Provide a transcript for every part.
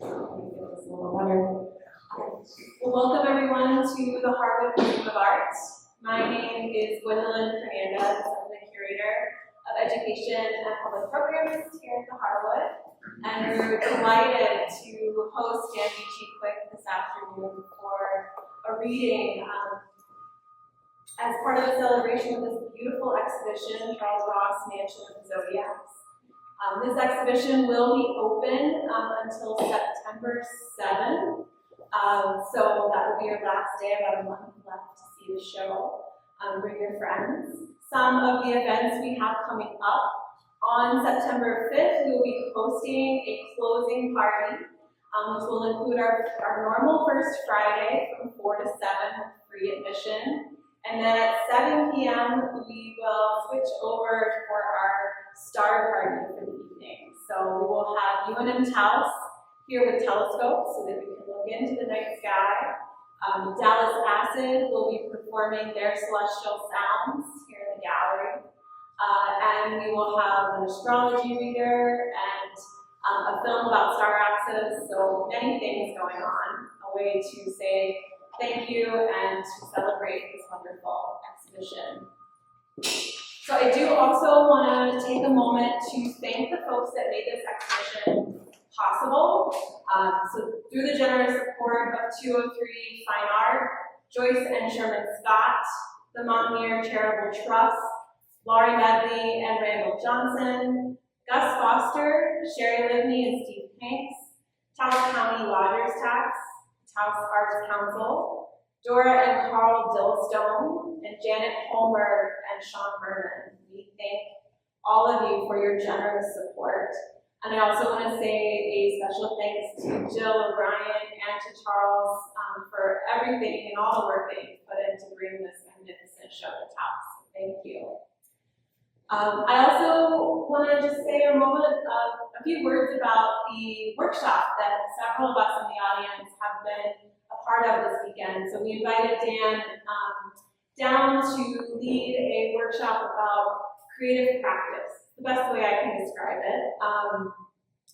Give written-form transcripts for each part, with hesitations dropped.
A little better. Well, welcome everyone to the Harwood Museum of Art. My name is Gwendolyn Fernandez. I'm the curator of education and public programs here at the Harwood. And we're delighted to host Dan Beachy-Quick this afternoon for a reading as part of the celebration of this beautiful exhibition, Charles Ross Mansion of the Zodiac. This exhibition will be open until September 7th. So that will be your last day, about a month left to see the show. Bring your friends. Some of the events we have coming up. On September 5th, we will be hosting a closing party, which will include our normal first Friday from 4 to 7 with free admission. And then at 7 p.m., we will switch over for our star party for the evening. So we will have UNM Taos here with telescopes so that we can look into the night sky. Dallas Acid will be performing their celestial sounds here in the gallery. And we will have an astrology reader and a film about star axis. So many things going on, a way to say thank you and to celebrate this wonderful exhibition. So I do also want to take a moment to thank the folks that made this exhibition possible. So through the generous support of 203 Fine Art, Joyce and Sherman Scott, the Montmere Charitable Trust, Laurie Medley and Randall Johnson, Gus Foster, Sherry Livney and Steve Hanks, Taos County Lodgers Tax, Taos Arts Council, Dora and Carl Dillstone, and Janet Holmer and Sean Merman. We thank all of you for your generous support. And I also want to say a special thanks to Jill O'Brien and to Charles for everything and all the work that you've put in to bring this magnificent show to Taos. Thank you. I also want to just say a few words about the workshop that several of us in the audience have been a part of this weekend. So we invited Dan down to lead a workshop about creative practice, the best way I can describe it.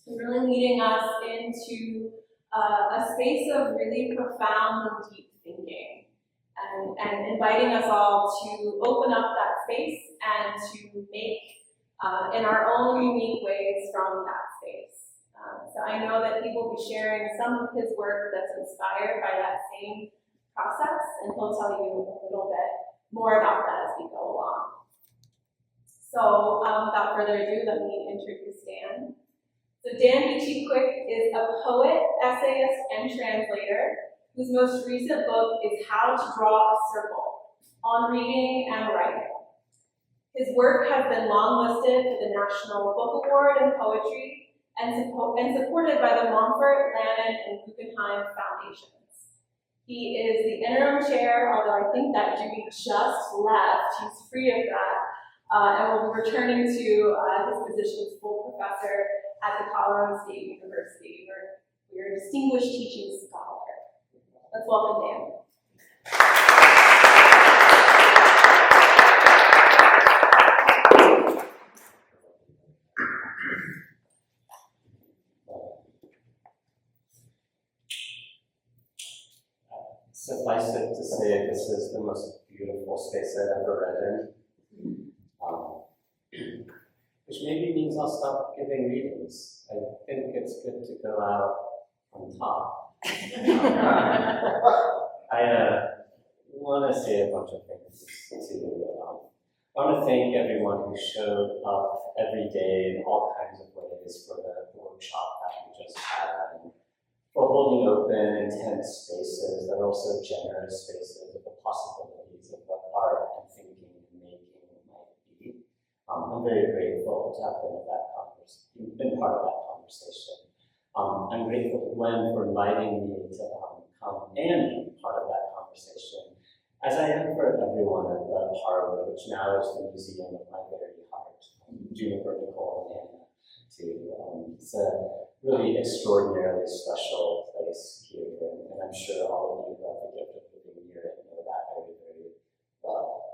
Really leading us into a space of really profound and deep thinking, and inviting us all to open up that space and to make in our own unique ways from that space. So I know that he will be sharing some of his work that's inspired by that same process, and he'll tell you a little bit more about that as we go along. So without further ado, let me introduce Dan. So Dan Beachy-Quick is a poet, essayist, and translator whose most recent book is How to Draw a Circle, on Reading and Writing. His work has been long-listed for the National Book Award in Poetry and supported by the Montfort, Lannan, and Guggenheim Foundations. He is the interim chair, although I think that duty just left. He's free of that, and will be returning to his position as full professor at the Colorado State University, where we're a distinguished teaching scholar. Let's welcome Dan. Suffice it to say, this is the most beautiful space I've ever read in. Which maybe means I'll stop giving readings. I think it's good to go out on top. I want to say a bunch of things too. I want to thank everyone who showed up every day in all kinds of ways for the workshop that we just had, and for holding open, intense spaces that are also generous spaces of the possibilities of what art and thinking and making might be. I'm very grateful to have been part of that conversation. I'm grateful to Gwen for inviting me to come and be part of that conversation, as I am for everyone at the Harwood, which now is the museum of my very heart. Juniper, Nicole, and Anna, too. It's a really extraordinarily special place here, and I'm sure all of you who have the gift of living here know that very, very well.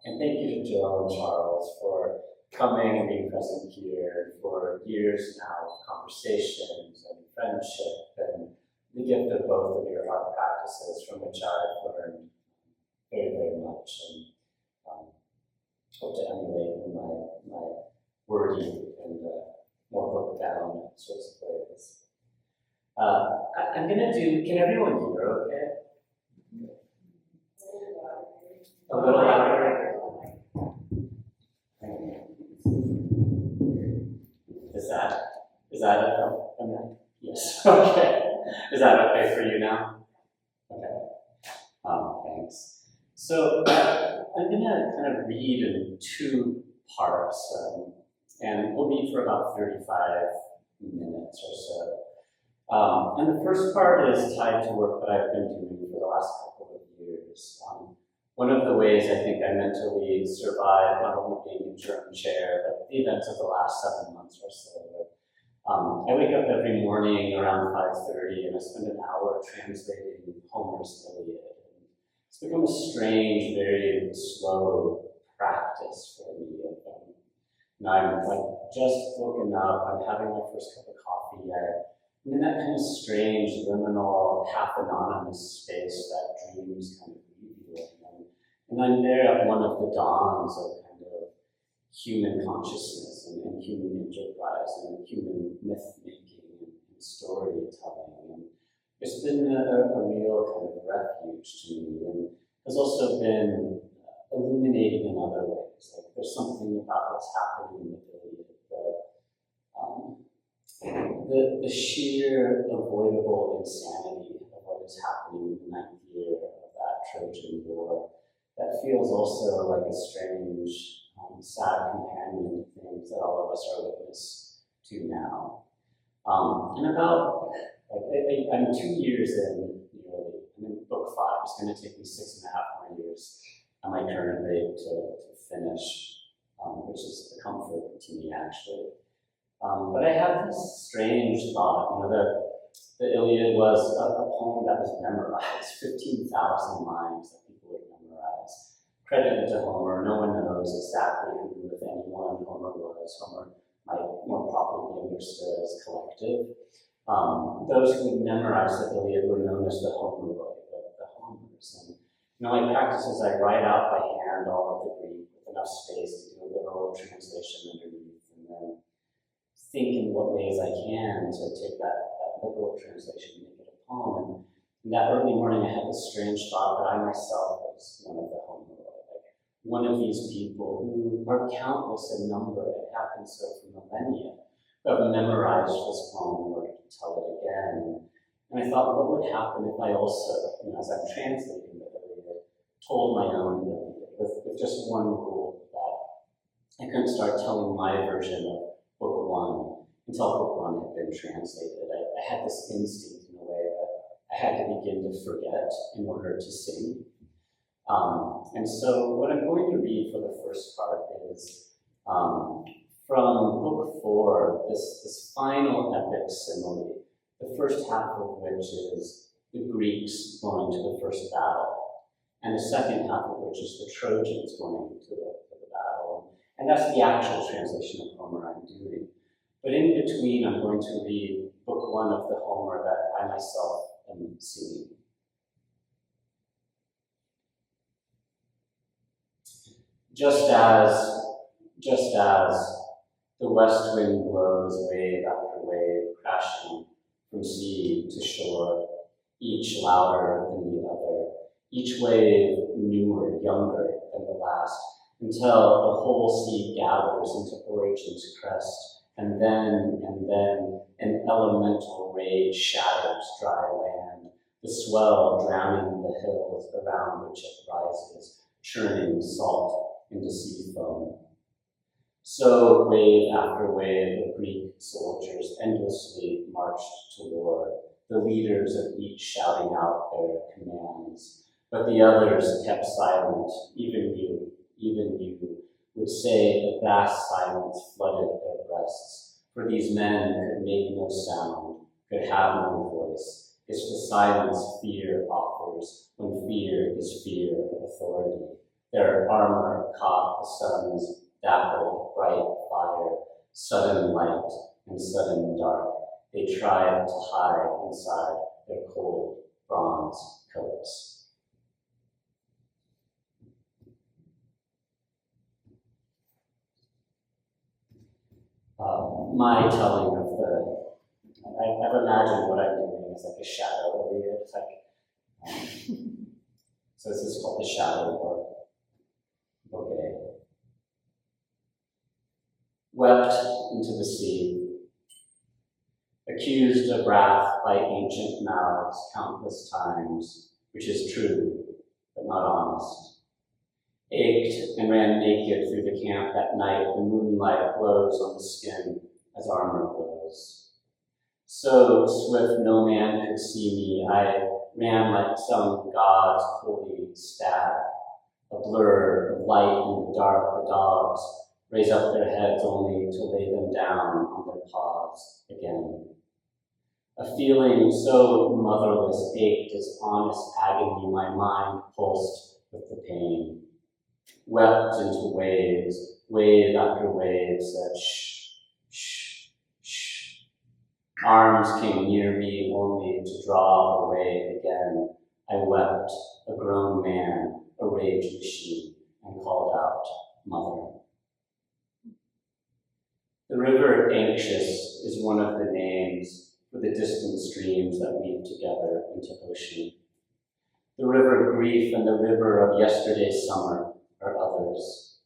And thank you to Joe and Charles for coming and being present here for years now of conversations and friendship and the gift of both of your art practices, from which I've learned very, very much, and hope to emulate in my wordy and more book down sorts of ways. I'm gonna do, can everyone hear okay? A little louder. Is that it? Yes, okay. Is that okay for you now? Okay. Thanks. So I'm gonna kind of read in two parts, and we'll read for about 35 minutes or so. And the first part is tied to work that I've been doing for the last couple of years. One of the ways I think I mentally survived not only being in germ chair, but the events of the last 7 months or so. I wake up every morning around 5:30 and I spend an hour translating Homer's Iliad. It's become a strange, very slow practice for me. And I'm just woken up, I'm having my first cup of coffee. I'm in that kind of strange, liminal, half anonymous space that dreams kind of reveal. And I'm there at one of the dawns of kind of human consciousness and human enterprise and human myth-making and storytelling. And it's been a real kind of refuge to me, and has also been illuminating in other ways. Like there's something about what's happening in the sheer avoidable insanity of what is happening in the 9th year of that Trojan War that feels also like a strange, sad companion to things that all of us are witness to now. And about, I'm 2 years in, nearly. I'm in book 5. It's going to take me 6.5 more years at my current rate to finish, which is a comfort to me, actually. But I had this strange thought. The Iliad was a poem that was memorized, 15,000 lines that people would memorize. Credited to Homer, no one knows exactly who, if anyone, Homer was. Homer might more properly be understood as collective. Those who memorized the Iliad were known as the Homeroi, the Homers. And my practice is I write out by hand all of the Greek with enough space to do a literal translation underneath, and then think in what ways I can to take that literal translation and make it a poem. And that early morning I had this strange thought that I myself was one of the Homeroi. One of these people who are countless in number, it happened so for millennia, who have memorized this poem in order to tell it again. And I thought, what would happen if I also, as I'm translating the Iliad, told my own Iliad with just one rule, that I couldn't start telling my version of book 1 until book 1 had been translated. I had this instinct in a way that I had to begin to forget in order to sing. And so what I'm going to read for the first part is from book 4, this final epic simile, the first half of which is the Greeks going to the first battle, and the second half of which is the Trojans going to the battle. And that's the actual translation of Homer I'm doing. But in between, I'm going to read book 1 of the Homer that I myself am singing. Just as the west wind blows wave after wave, crashing from sea to shore, each louder than the other, each wave newer, younger than the last, until the whole sea gathers into Origin's crest, and then an elemental rage shatters dry land, the swell drowning the hills around which it rises, churning salt into sea foam. So wave after wave of Greek soldiers endlessly marched to war, the leaders of each shouting out their commands. But the others kept silent, even you would say a vast silence flooded their breasts, for these men could make no sound, could have no voice. It's the silence fear offers, when fear is fear of authority. Their armor caught the sun's dappled, bright fire, sudden light and sudden dark. They tried to hide inside their cold bronze coats. My telling of I've imagined what I'm doing as like a shadow of it. It's like, so this is called the shadow or bouquet. Wept into the sea, accused of wrath by ancient mouths countless times, which is true, but not honest. Ached and ran naked through the camp that night. The moonlight glows on the skin as armor glows. So swift no man could see me, I ran like some god's holy stag. A blur of light in the dark, the dogs raise up their heads only to lay them down on their paws again. A feeling so motherless ached as honest agony, my mind pulsed with the pain. Wept into waves, wave after wave said shh, shh, shh. Arms came near me only to draw away again. I wept, a grown man, a rage machine, and called out, Mother. The river Anxious is one of the names for the distant streams that weave together into ocean. The river Grief and the river of yesterday's summer are others.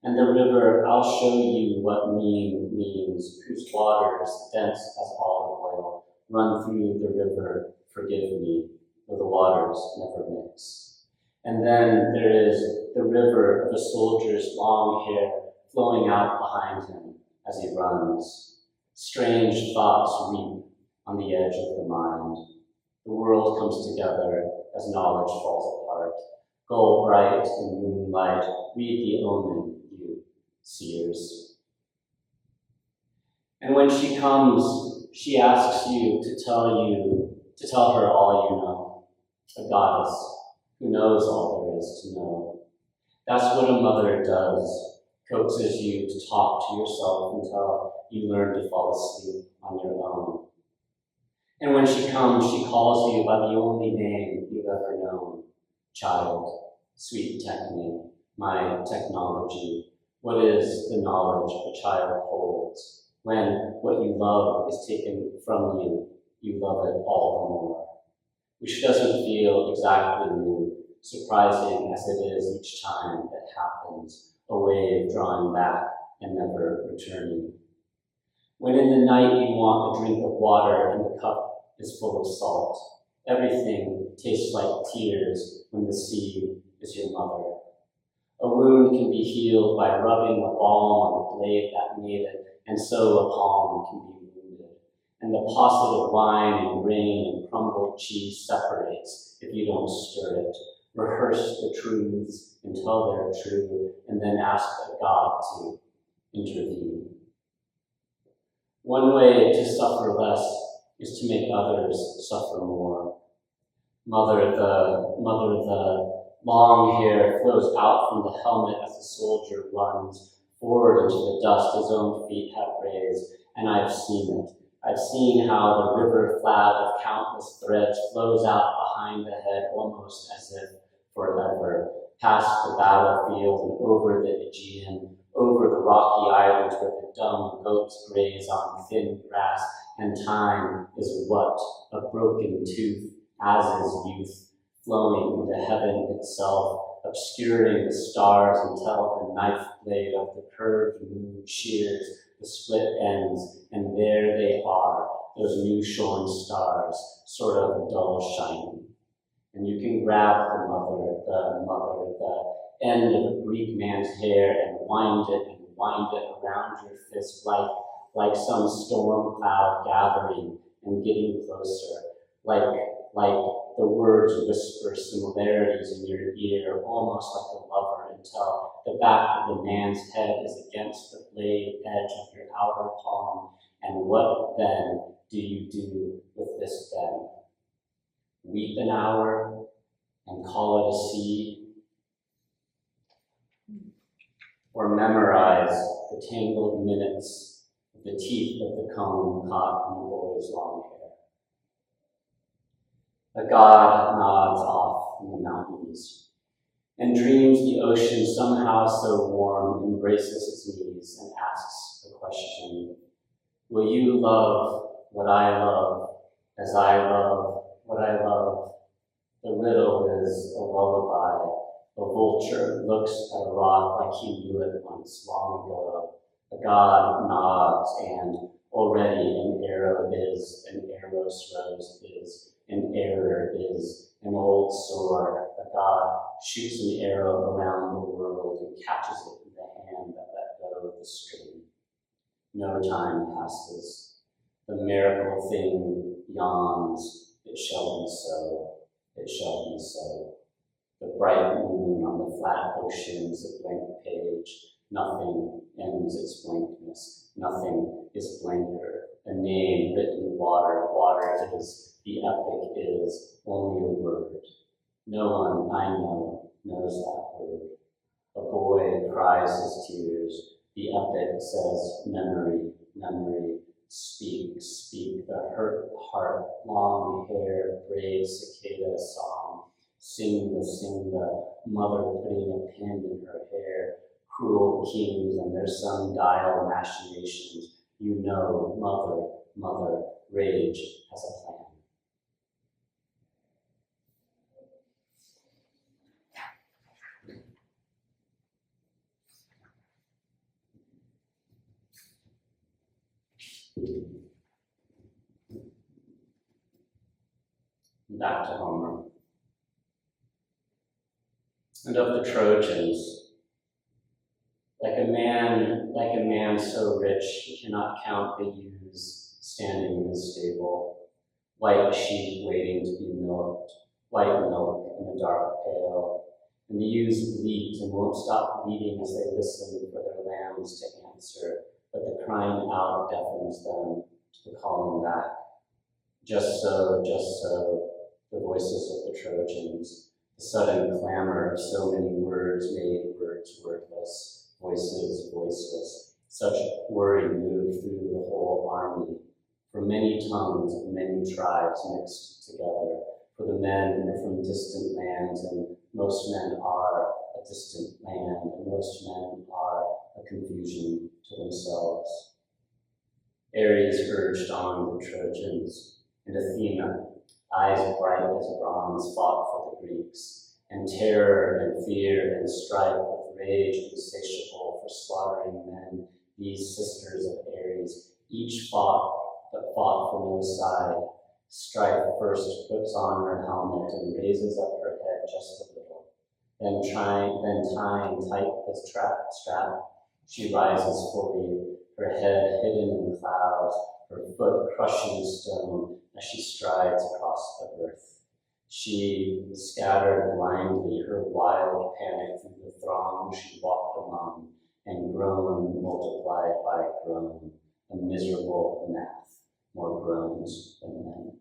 And the river I'll show you what means, whose waters, dense as olive oil, run through the river, forgive me, though the waters never mix. And then there is the river of a soldier's long hair flowing out behind him as he runs. Strange thoughts weep on the edge of the mind. The world comes together as knowledge falls apart. Gold bright in moonlight, read the omen, you seers. And when she comes, she asks you to tell her all you know. A goddess who knows all there is to know. That's what a mother does, coaxes you to talk to yourself until you learn to fall asleep on your own. And when she comes, she calls you by the only name you've ever known. Child, sweet technique, my technology. What is the knowledge a child holds? When what you love is taken from you, you love it all the more. Which doesn't feel exactly new, surprising as it is each time it happens, a wave drawing back and never returning. When in the night you want a drink of water and the cup is full of salt, everything tastes like tears when the sea is your mother. A wound can be healed by rubbing a balm on the blade that made it, and so a palm can be wounded. And the posset of wine and grain and crumbled cheese separates if you don't stir it. Rehearse the truths until they're true, and then ask God to intervene. One way to suffer less is to make others suffer more. Mother, the long hair flows out from the helmet as the soldier runs forward into the dust his own feet have raised, and I've seen it. I've seen how the river flag of countless threads flows out behind the head almost as if forever, past the battlefield and over the Aegean, over the rocky islands where the dumb goats graze on thin grass, and time is what? A broken tooth, as is youth, flowing into heaven itself, obscuring the stars until the knife blade of the curved moon shears the split ends, and there they are, those new shorn stars, sort of a dull shining. And you can grab the end of a Greek man's hair and wind it around your fist like some storm cloud gathering and getting closer, like the words whisper similarities in your ear, almost like a lover, until the back of the man's head is against the blade edge of your outer palm. And what then do you do with this then? Weep an hour and call it a seed? or memorize the tangled minutes of the teeth of the comb caught in the boy's long hair. A god nods off in the mountains and dreams the ocean somehow so warm embraces its knees and asks the question, will you love what I love as I love what I love? The riddle is a lullaby. A vulture looks at a rock like he knew it once long ago. A god nods, and already an arrow is, an arrow's rose is, an error is, an old sword. A god shoots an arrow around the world and catches it in the hand that let go of the string. No time passes. The miracle thing yawns. It shall be so. It shall be so. The bright moon on the flat ocean is a blank page. Nothing ends its blankness. Nothing is blanker. A name written in water. Water is, the epic is, only a word. No one I know knows that word. A boy cries his tears. The epic says memory, memory. Speak, speak, the hurt heart, long hair, brave cicada song. Sing the mother putting a pin in her hair. Cruel kings and their sundial machinations. You know, mother, mother, rage has a plan. Back to Homer. And of the Trojans, like a man so rich he cannot count the ewes standing in the stable, white sheep waiting to be milked, white milk in a dark pail, and the ewes bleat and won't stop bleating as they listen for their lambs to answer, but the crying out deafens them to the calling back. Just so, the voices of the Trojans, the sudden clamor of so many words made words wordless, voices voiceless. Such worry moved through the whole army, for many tongues of many tribes mixed together. For the men are from distant lands, and most men are a distant land, and most men are a confusion to themselves. Ares urged on the Trojans, and Athena, eyes bright as bronze, fought for the Greeks, and terror and fear and strife with rage insatiable for slaughtering men, these sisters of Ares, each fought, but fought for no side. Strife first puts on her helmet and raises up her head just a little. Then tying tight the strap, she rises fully, her head hidden in clouds, her foot crushing stone as she strides across the earth. She scattered blindly her wild panic through the throng she walked among, and groan multiplied by groan, a miserable math, more groans than men.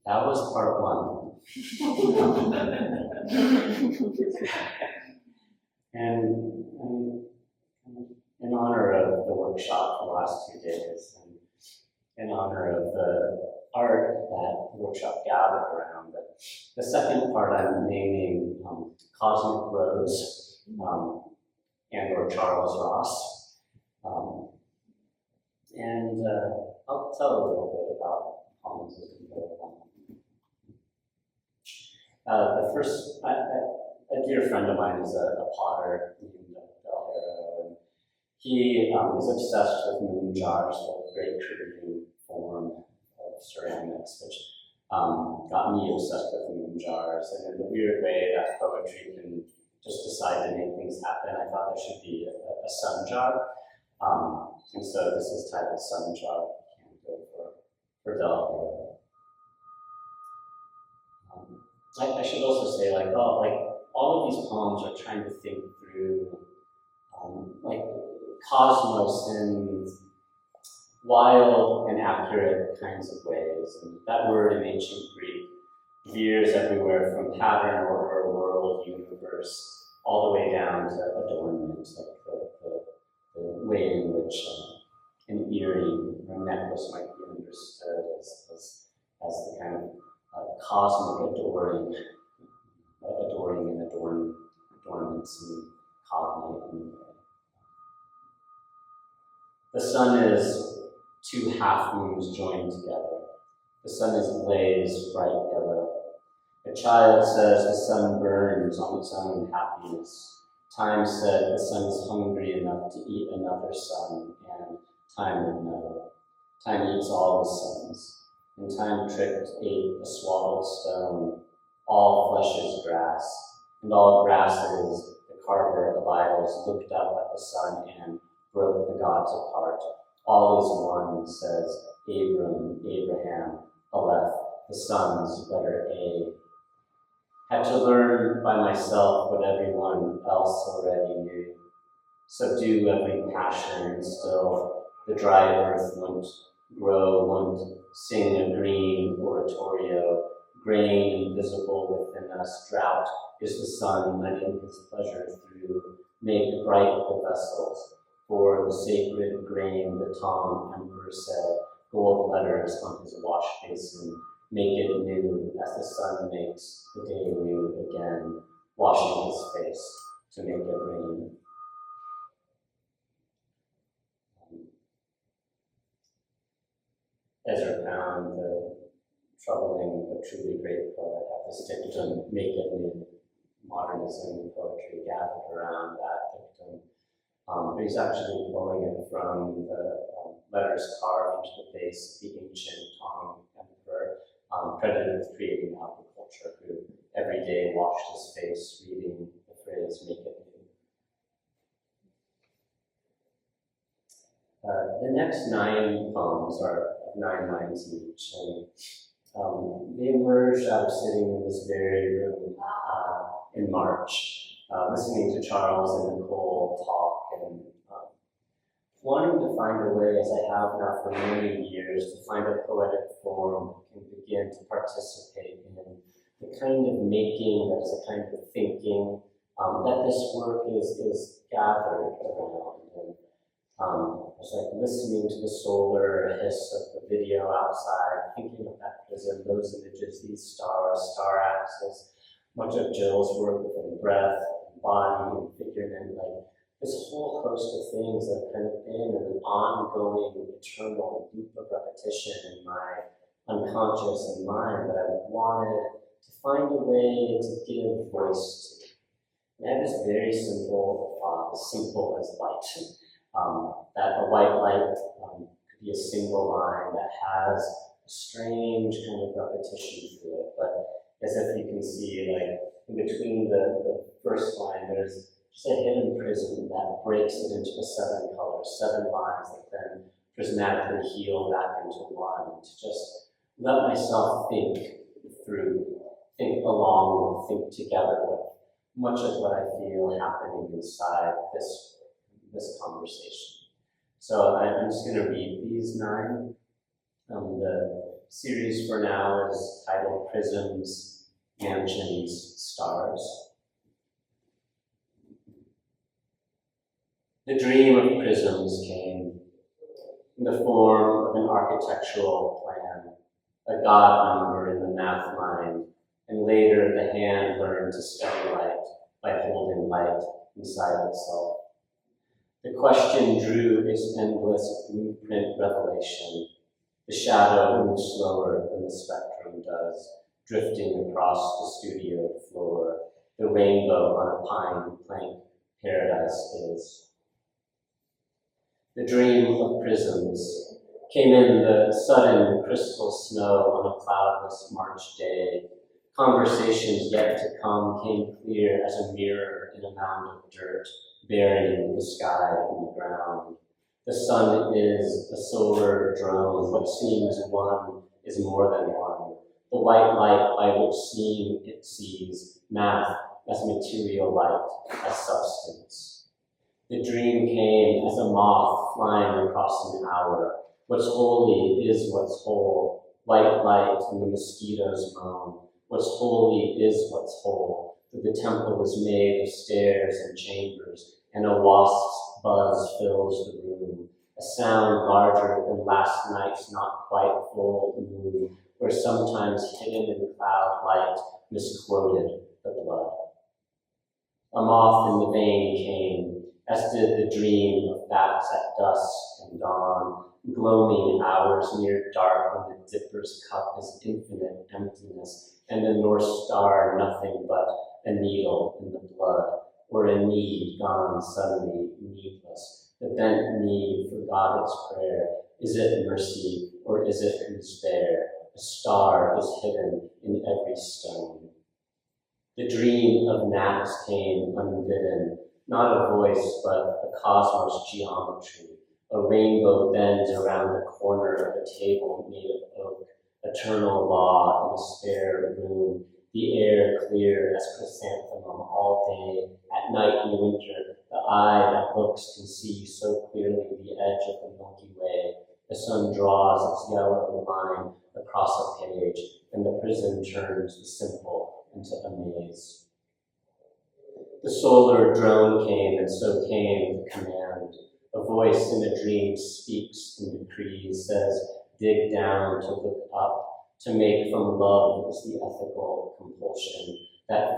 That was part one. And in honor of the workshop for the last 2 days, and in honor of the art that the workshop gathered around, the second part I'm naming Cosmic Rose and or Charles Ross. I'll tell a little bit about poems as we go along. The first, a dear friend of mine is a potter named Del Haro, and he is obsessed with moon jars, the great Caribbean form of ceramics, which got me obsessed with moon jars. And in a weird way, that poetry can just decide to make things happen. I thought there should be a sun jar, and so this is titled Sun Jar. Can't go for Del Haro. I should also say, all of these poems are trying to think through, cosmos and wild and accurate kinds of ways. And that word in ancient Greek veers everywhere from pattern, order, world, universe, all the way down to adornment, like the way in which an earring or a necklace might be understood as the kind of cosmic adoring and adornments and cognate in a way. The sun is two half moons joined together. The sun is blazed bright yellow. A child says the sun burns on its own happiness. Time said the sun is hungry enough to eat another sun, and time would know. Time eats all the suns, and time tricked ate a swallowed stone. All flesh is grass, and all grass is the carver of idols looked up at the sun and broke the gods apart. All is one, says Abraham, Aleph, the sun's letter A. Had to learn by myself what everyone else already knew. Subdue every passion, and still the dry earth won't grow, won't sing a green oratorio. Grain invisible within us, drought is the sun letting his pleasure through. Make bright the vessels, for the sacred grain, the Tang emperor said, gold letters on his wash basin. Make it new as the sun makes the day new again, washing his face to make it rain. Ezra Pound, the troubling but truly great poet, had this dictum, make it new. Modernism and poetry gathered around that dictum. But he's actually pulling it from the letters carved into the base of the ancient Tang emperor, credited with creating agriculture, who every day washed his face reading the phrase, make it new. The next 9 poems are 9 lines each, and they emerged out of sitting in this very room in March, listening to Charles and Nicole talk, and wanting to find a way, as I have now for many years, to find a poetic form that can begin to participate in the kind of making, that is a kind of thinking, that this work is gathered around. And it's like listening to the solar hiss of the video outside, thinking of that prism, those images, these stars, star axis, much of Jill's work within breath, and body, and figurement, like this whole host of things that have kind of been an ongoing, eternal loop of repetition in my unconscious and mind that I wanted to find a way to give voice to. And I have this very simple thought, as simple as light. That a white light could be a single line that has a strange kind of repetition to it, but as if you can see, like, in between the first line, there's just a hidden prism that breaks it into the 7 colors, 7 lines that then prismatically heal back into one, to just let myself think through, think along, think together with much of what I feel happening inside this conversation. So I'm just going to read these 9. The series for now is titled Prisms, Mansions, Stars. The dream of prisms came in the form of an architectural plan, a God number in the math mind, and later the hand learned to study light by holding light inside itself. The question drew its endless blueprint revelation. The shadow moved slower than the spectrum does, drifting across the studio floor. The rainbow on a pine plank paradise is. The dream of prisms came in the sudden crystal snow on a cloudless March day. Conversations yet to come came clear as a mirror in a mound of dirt, burying the sky in the ground. The sun is a solar drone. What seems one is more than one. The white light by which it sees math as material light, as substance. The dream came as a moth flying across an hour, What's holy is what's whole. Light, light, and the mosquitoes moan. What's holy is what's whole. For the temple is made of stairs and chambers, and a wasp's buzz fills the room. A sound larger than last night's not quite full moon, where sometimes hidden in cloud light misquoted the blood. A moth in the vein came, as did the dream of bats at dusk and dawn, gloaming hours near dark when the dipper's cup is infinite emptiness, and the North Star nothing but a needle in the blood, or a need gone suddenly needless. The bent knee forgot its prayer. Is it mercy, or is it who's there? A star is hidden in every stone. The dream of gnats came unbidden, not a voice, but a cosmos geometry. A rainbow bends around the corner of a table made of oak. Eternal law in a spare room. The air clear as chrysanthemum all day. At night in winter, the eye that looks can see so clearly the edge of the Milky Way. The sun draws its yellow line across a page, and the prism turns the simple into a maze. The solar drone came, and so came the command. A voice in a dream speaks and decrees, says, dig down to look up. To make from love is the ethical compulsion that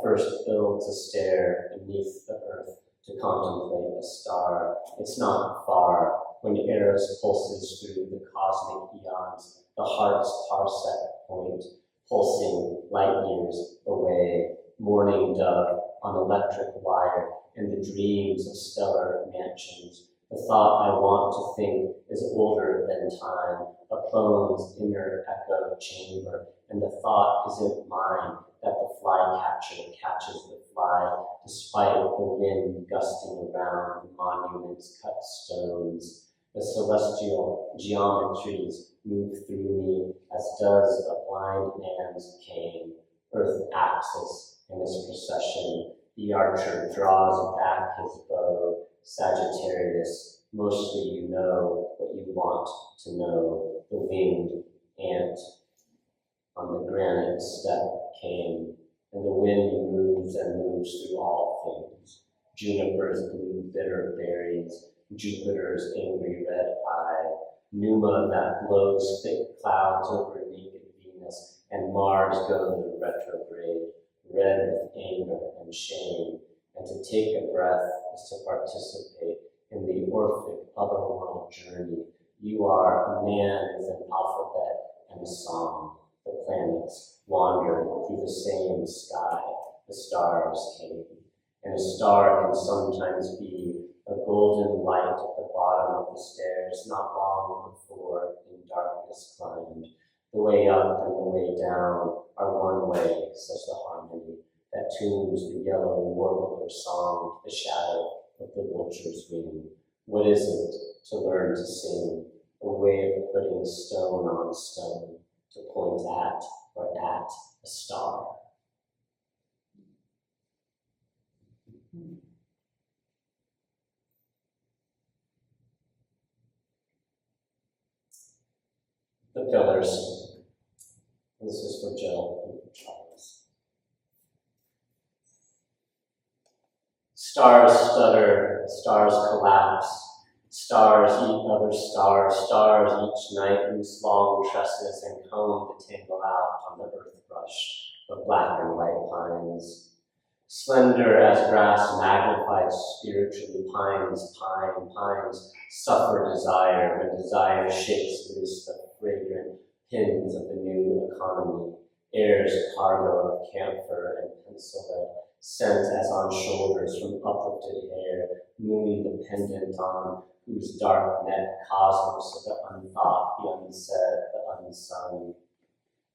first builds a stair beneath the earth to contemplate a star. It's not far when Eros pulses through the cosmic eons, the heart's parsec point, pulsing light years away, morning dove on electric wire, and the dreams of stellar mansions. The thought I want to think is older than time, a bone's inner echo chamber, and the thought isn't mine, that the flycatcher catches the fly, despite the wind gusting around the monument's cut stones. The celestial geometries move through me, as does a blind man's cane. Earth axis in its procession, the archer draws back his bow. Sagittarius, mostly you know what you want to know. The winged ant on the granite step came, and the wind moves and moves through all things. Juniper's blue bitter berries, Jupiter's angry red eye, Numa that blows thick clouds over naked Venus, and Mars goes retrograde, red with anger and shame. And to take a breath is to participate in the Orphic otherworld journey. You are a man with an alphabet and a song. The planets wander through the same sky. The stars came. And a star can sometimes be a golden light at the bottom of the stairs not long before in darkness climbed. The way up and the way down are one way, says the harmony that tunes the yellow warbler song to the shadow of the vulture's wing. What is it to learn to sing? A way of putting stone on stone, to point at or at a star. The pillars. This is for Jill and for Charles. Stars stutter, stars collapse, stars eat other stars, stars each night loose long tresses and comb to tangle out on the earth brush of black and white pines. Slender as grass magnified spiritually, pines suffer desire when desire shakes loose the fragrant pins of the new economy, air's cargo of camphor and pencil sent as on shoulders from uplifted hair, moon the pendant on whose dark net cosmos of the unthought, the unsaid, the unsung.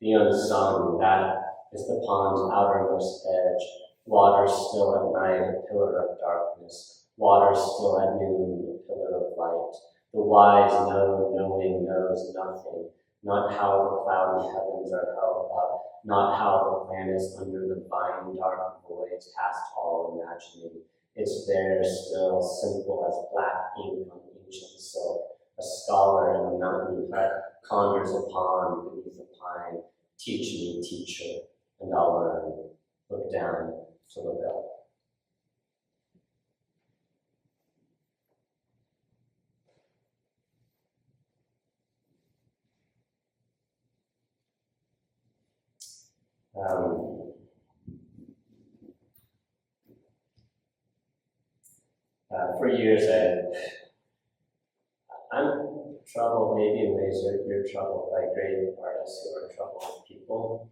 The unsung, that is the pond's outermost edge, water still at night, a pillar of darkness, water still at noon, a pillar of light. The wise know, knowing knows nothing, not how the cloudy heavens are held up, not how the planets under the vine dark voids past all imagining. It's there still, simple as black ink on ancient silk, A scholar in a mountain hut ponders a pond beneath a pine. Teach me, teacher, and I'll learn. Look down to look up. For years, I'm troubled, maybe in ways that you're troubled by great artists who are troubled people.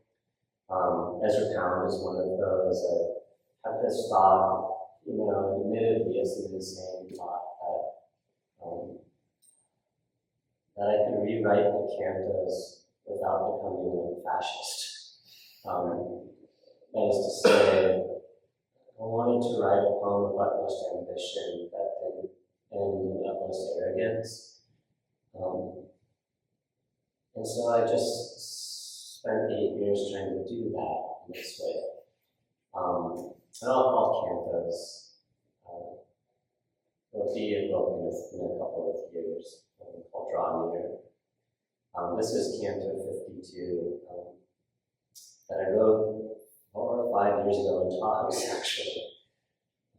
Ezra Pound is one of those that have this thought, admittedly it's the same thought that I could rewrite the cantos without becoming a fascist. That is to say, I wanted to write a poem of utmost ambition that didn't end in utmost arrogance. And so I just spent 8 years trying to do that in this way. And I'll call cantos. There'll be a book in a couple of years called Draw Near. This is Canto 52 that I wrote 4 or 5 years ago in Tahoe, actually.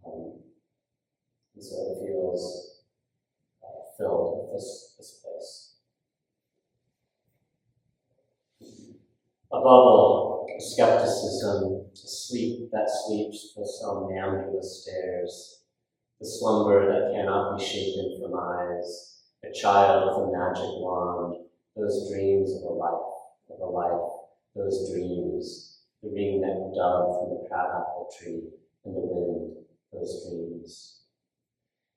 And so it feels filled with this place. A bubble, a skepticism, a sleep that sleeps with somnambulous stares, the slumber that cannot be shaken from eyes, a child with a magic wand, those dreams of a life, those dreams, the ring-necked dove from the crabapple tree, and the wind, those dreams.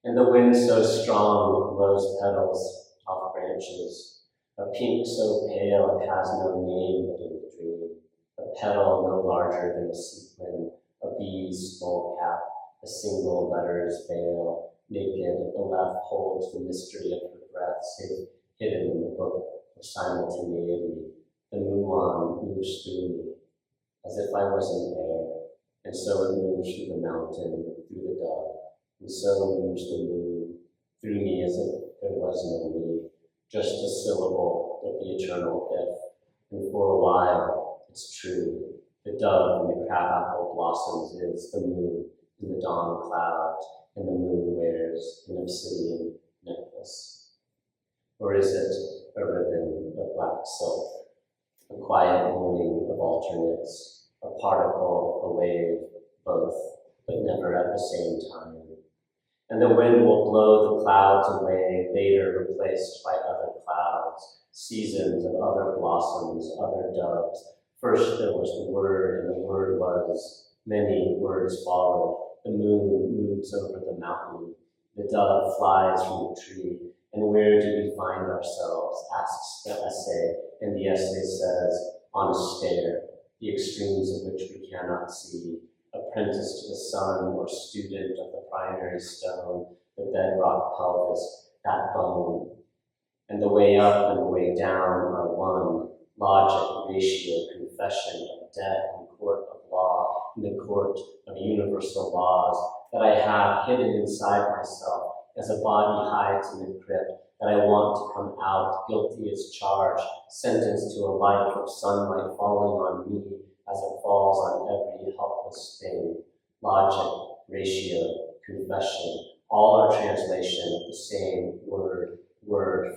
And the wind so strong it blows petals off branches, a pink so pale it has no name but in the dream, a petal no larger than a sequin, a bee's skull cap, a single letter's veil, naked, Aleph holds the mystery of her breath, safe hidden in the book of simultaneity. The muon moves through me, as if I wasn't there, and so it moves through the mountain, through the dove, and so moves the moon, through me as if there was no me, just a syllable of the eternal if, and for a while, it's true, the dove and the crabapple blossoms is the moon in the dawn clouds, and the moon wears an obsidian necklace. Or is it a ribbon of black silk, a quiet morning of alternates, a particle, a wave, both, but never at the same time? And the wind will blow the clouds away, later replaced by other clouds, seasons of other blossoms, other doves. First there was the word, and the word was, many words followed. The moon moves over the mountain. The dove flies from the tree. And where do we find ourselves, asks the essay, and the essay says, on a stair, the extremes of which we cannot see, apprentice to the sun or student of the primary stone, the bedrock pelvis, that bone. And the way up and the way down are one, logic, ratio, confession of debt and court of law, in the court of universal laws, that I have hidden inside myself as a body hides in the crypt, that I want to come out, guilty as charged, sentenced to a life of sunlight falling on me as it falls on every helpless thing. Logic, ratio, confession, all are translation of the same word.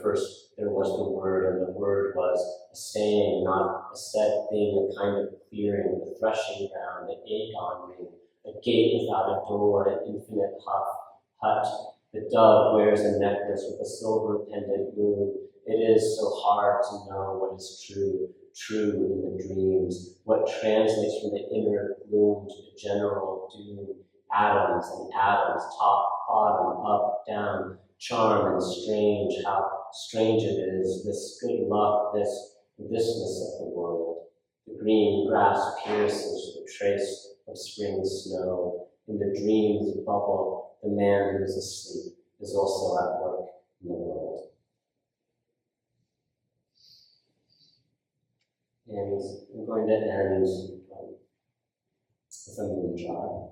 First there was the word, and the word was a saying, not a said thing, a kind of clearing, the threshing ground, the Aegon ring, a gate without a door, an infinite hut. The dove wears a necklace with a silver pendant moon. It is so hard to know what is true in the dreams, what translates from the inner gloom to the general doom, atoms and atoms, top, bottom, up, down, charm and strange, how strange it is, this good luck, this thisness of the world. The green grass pierces the trace of spring snow. In the dream's bubble, the man who is asleep is also at work in the world. And I'm going to end with a moon jar,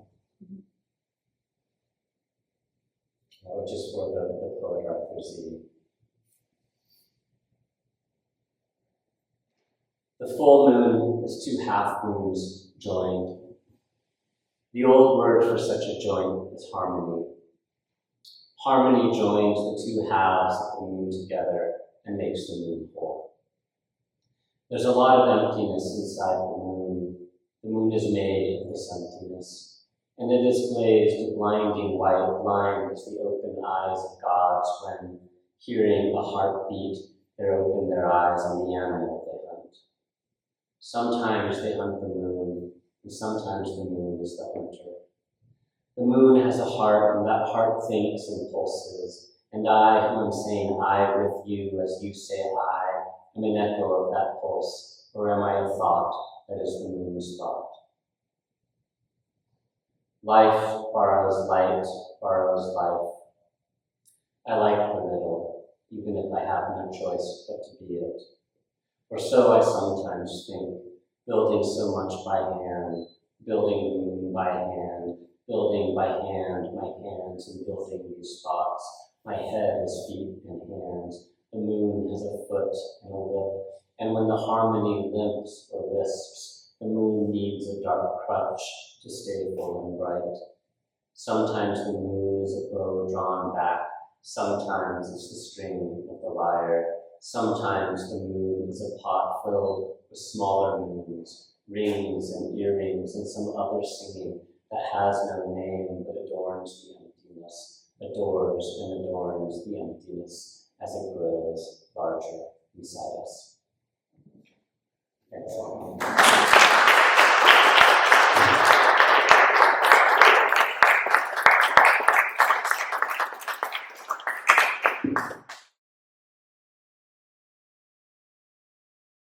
which is for the poet Arthur Z. The full moon is two half moons joined. The old word for such a joint is harmony. Harmony joins the two halves of the moon together and makes the moon whole. There's a lot of emptiness inside the moon. The moon is made of this emptiness, and it displays the blinding white, blind as the open eyes of gods when, hearing a heartbeat, they open their eyes on the animal they hunt. Sometimes they hunt the moon, and sometimes the moon is the hunter. The moon has a heart, and that heart thinks and pulses, and I, who am saying I with you as you say I, am an echo of that pulse, or am I a thought that is the moon's thought? Life borrows light, borrows life. I like the middle, even if I have no choice but to be it. Or so I sometimes think, building so much by hand, building the moon by hand, building by hand my hands and building these thoughts. My head has feet and hands. The moon has a foot and a lip. And when the harmony limps or lisps, the moon needs a dark crutch to stay full and bright. Sometimes the moon is a bow drawn back. Sometimes it's the string of the lyre. Sometimes the moon is a pot filled with smaller moons, rings and earrings and some other singing that has no name but adorns the emptiness, adores and adorns the emptiness as it grows larger inside us. Thanks.